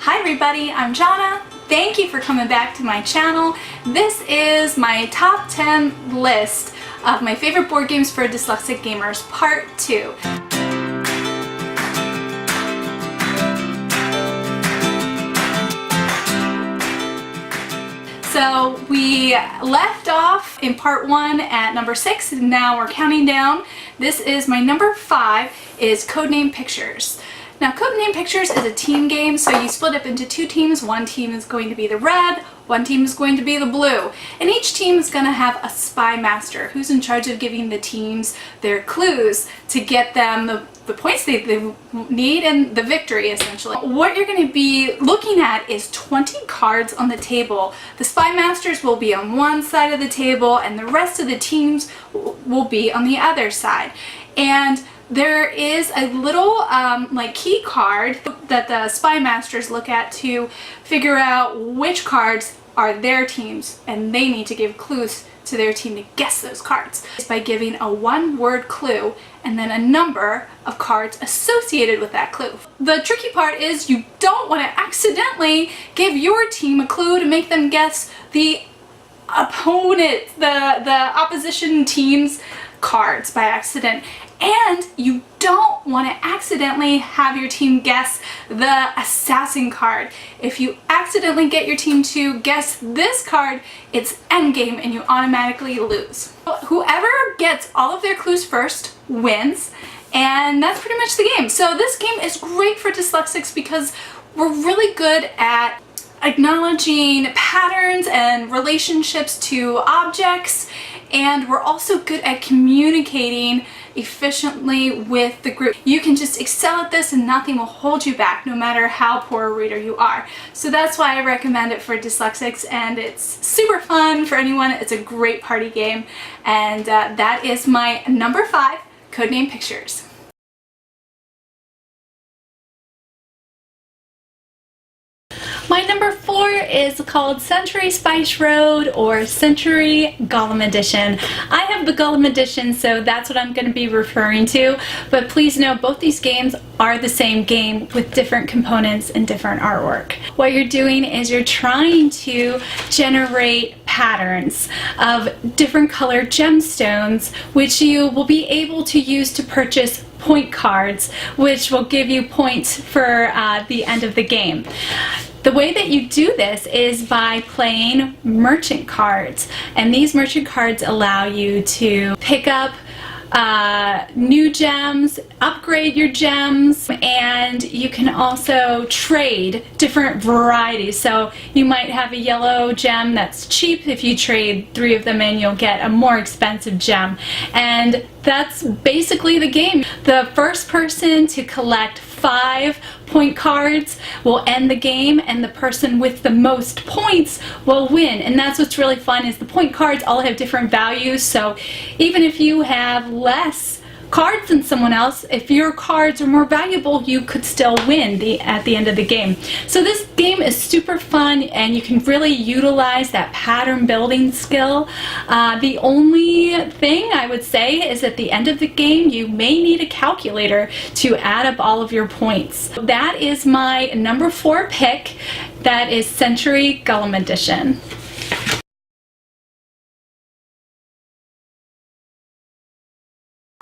Hi everybody, I'm Jana. Thank you for coming back to my channel. This is my top 10 list of my favorite board games for Dyslexic Gamers, part 2. So we left off in part 1 at number 6, and now we're counting down. This is my number 5, is Codename Pictures. Now, Codename Pictures is a team game, so you split up into 2 teams. One team is going to be the red, one team is going to be the blue. And each team is going to have a spy master who's in charge of giving the teams their clues to get them the points they need and the victory, essentially. What you're going to be looking at is 20 cards on the table. The spy masters will be on one side of the table and the rest of the teams will be on the other side. And there is a little like key card that the spy masters look at to figure out which cards are their teams, and they need to give clues to their team to guess those cards. It's by giving a one-word clue and then a number of cards associated with that clue. The tricky part is you don't want to accidentally give your team a clue to make them guess the opponent, the opposition team's cards by accident. And you don't want to accidentally have your team guess the assassin card. If you accidentally get your team to guess this card, it's endgame and you automatically lose. Whoever gets all of their clues first wins, and that's pretty much the game. So this game is great for dyslexics because we're really good at acknowledging patterns and relationships to objects, and we're also good at communicating efficiently with the group. You can just excel at this and nothing will hold you back, no matter how poor a reader you are. So that's why I recommend it for dyslexics, and it's super fun for anyone. It's a great party game, and that is my number 5, Codename Pictures. My number 4 is called Century Spice Road or Century Gollum Edition. I have the Gollum Edition, so that's what I'm going to be referring to, but please know both these games are the same game with different components and different artwork. What you're doing is you're trying to generate patterns of different colored gemstones, which you will be able to use to purchase point cards, which will give you points for the end of the game. The way that you do this is by playing merchant cards, and these merchant cards allow you to pick up new gems, upgrade your gems, and you can also trade different varieties. So you might have a yellow gem that's cheap. If you trade 3 of them in, you'll get a more expensive gem. And that's basically the game. The first person to collect 5 point cards will end the game, and the person with the most points will win. And that's what's really fun, is the point cards all have different values, so even if you have less cards than someone else, if your cards are more valuable, you could still win at the end of the game. So this game is super fun, and you can really utilize that pattern building skill. The only thing I would say is at the end of the game, you may need a calculator to add up all of your points. That is my number 4 pick. That is Century Gollum Edition.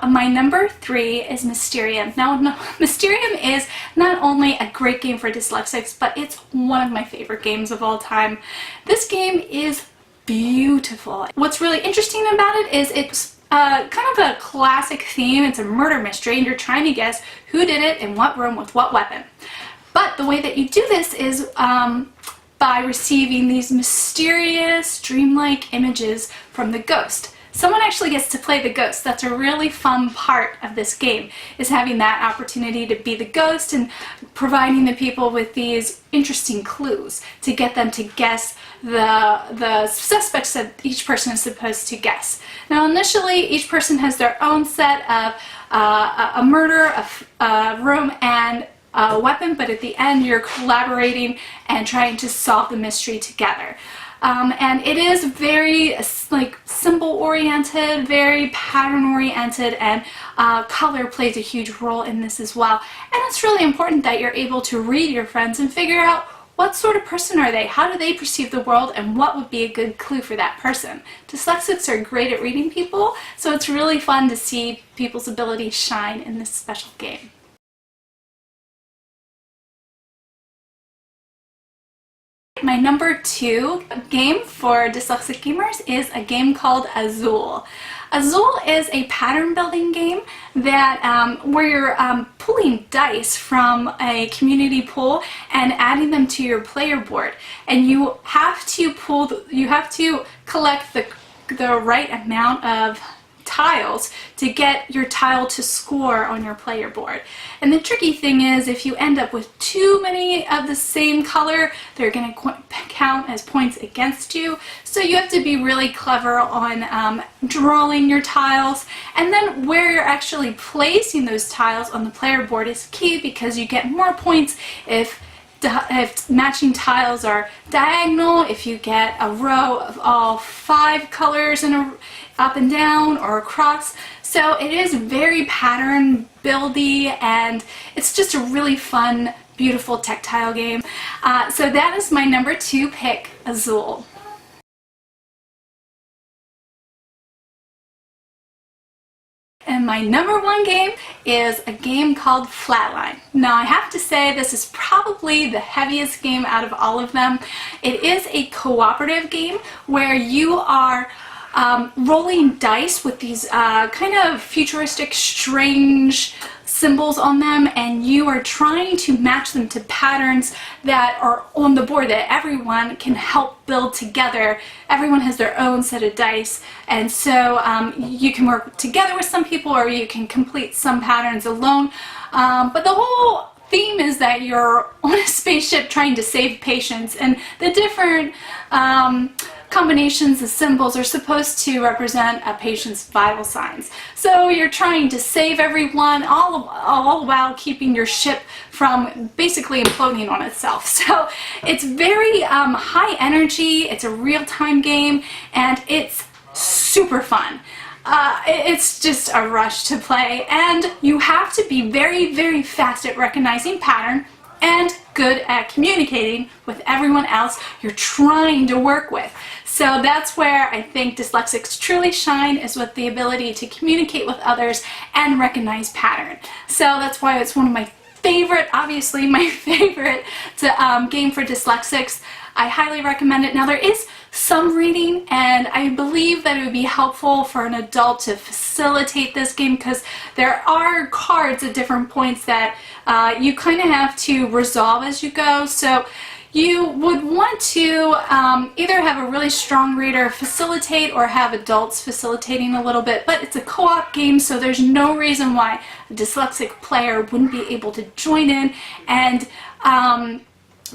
My number 3 is Mysterium. Now, Mysterium is not only a great game for dyslexics, but it's one of my favorite games of all time. This game is beautiful. What's really interesting about it is it's kind of a classic theme. It's a murder mystery, and you're trying to guess who did it in what room with what weapon. But the way that you do this is by receiving these mysterious, dreamlike images from the ghost. Someone actually gets to play the ghost. That's a really fun part of this game, is having that opportunity to be the ghost and providing the people with these interesting clues to get them to guess the suspects that each person is supposed to guess. Now, initially, each person has their own set of a murder, a room, and a weapon, but at the end, you're collaborating and trying to solve the mystery together. And it is very like symbol oriented, very pattern oriented, and color plays a huge role in this as well. And it's really important that you're able to read your friends and figure out what sort of person are they, how do they perceive the world, and what would be a good clue for that person. Dyslexics are great at reading people, so it's really fun to see people's abilities shine in this special game. My number 2 game for Dyslexic Gamers is a game called Azul. Azul is a pattern building game that where you're pulling dice from a community pool and adding them to your player board, and you have to collect the right amount of tiles to get your tile to score on your player board. And the tricky thing is, if you end up with too many of the same color, they're going to count as points against you. So you have to be really clever on drawing your tiles, and then where you're actually placing those tiles on the player board is key, because you get more points if matching tiles are diagonal, if you get a row of all 5 colors in a up and down or across. So it is very pattern buildy, and it's just a really fun, beautiful tactile game. So that is my number 2 pick, Azul. And my number 1 game is a game called Flatline. Now I have to say, this is probably the heaviest game out of all of them. It is a cooperative game where you are rolling dice with these kind of futuristic, strange symbols on them, and you are trying to match them to patterns that are on the board that everyone can help build together. Everyone has their own set of dice, and so you can work together with some people, or you can complete some patterns alone. But the whole theme is that you're on a spaceship trying to save patients, and the different combinations of symbols are supposed to represent a patient's vital signs. So you're trying to save everyone, all while keeping your ship from basically imploding on itself. So it's very high energy, it's a real-time game, and it's super fun. It's just a rush to play, and you have to be very, very fast at recognizing pattern and good at communicating with everyone else you're trying to work with. So that's where I think dyslexics truly shine, is with the ability to communicate with others and recognize pattern. So that's why it's one of my favorite, obviously my favorite game for dyslexics. I highly recommend it. Now there is some reading, and I believe that it would be helpful for an adult to facilitate this game, because there are cards at different points that you kind of have to resolve as you go. So you would want to either have a really strong reader facilitate, or have adults facilitating a little bit, but it's a co-op game, so there's no reason why a dyslexic player wouldn't be able to join in and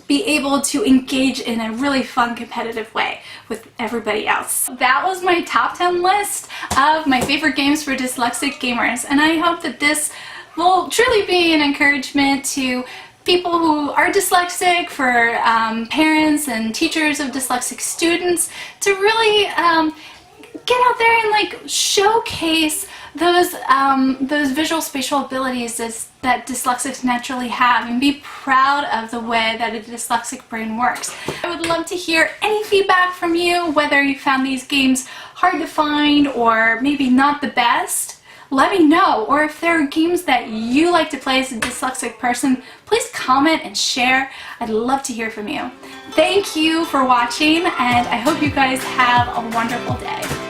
be able to engage in a really fun, competitive way with everybody else. That was my top 10 list of my favorite games for dyslexic gamers, and I hope that this will truly be an encouragement to people who are dyslexic, for parents and teachers of dyslexic students, to really get out there and like showcase those visual spatial abilities that dyslexics naturally have, and be proud of the way that a dyslexic brain works. I would love to hear any feedback from you, whether you found these games hard to find or maybe not the best. Let me know, or if there are games that you like to play as a dyslexic person, please comment and share. I'd love to hear from you. Thank you for watching, and I hope you guys have a wonderful day.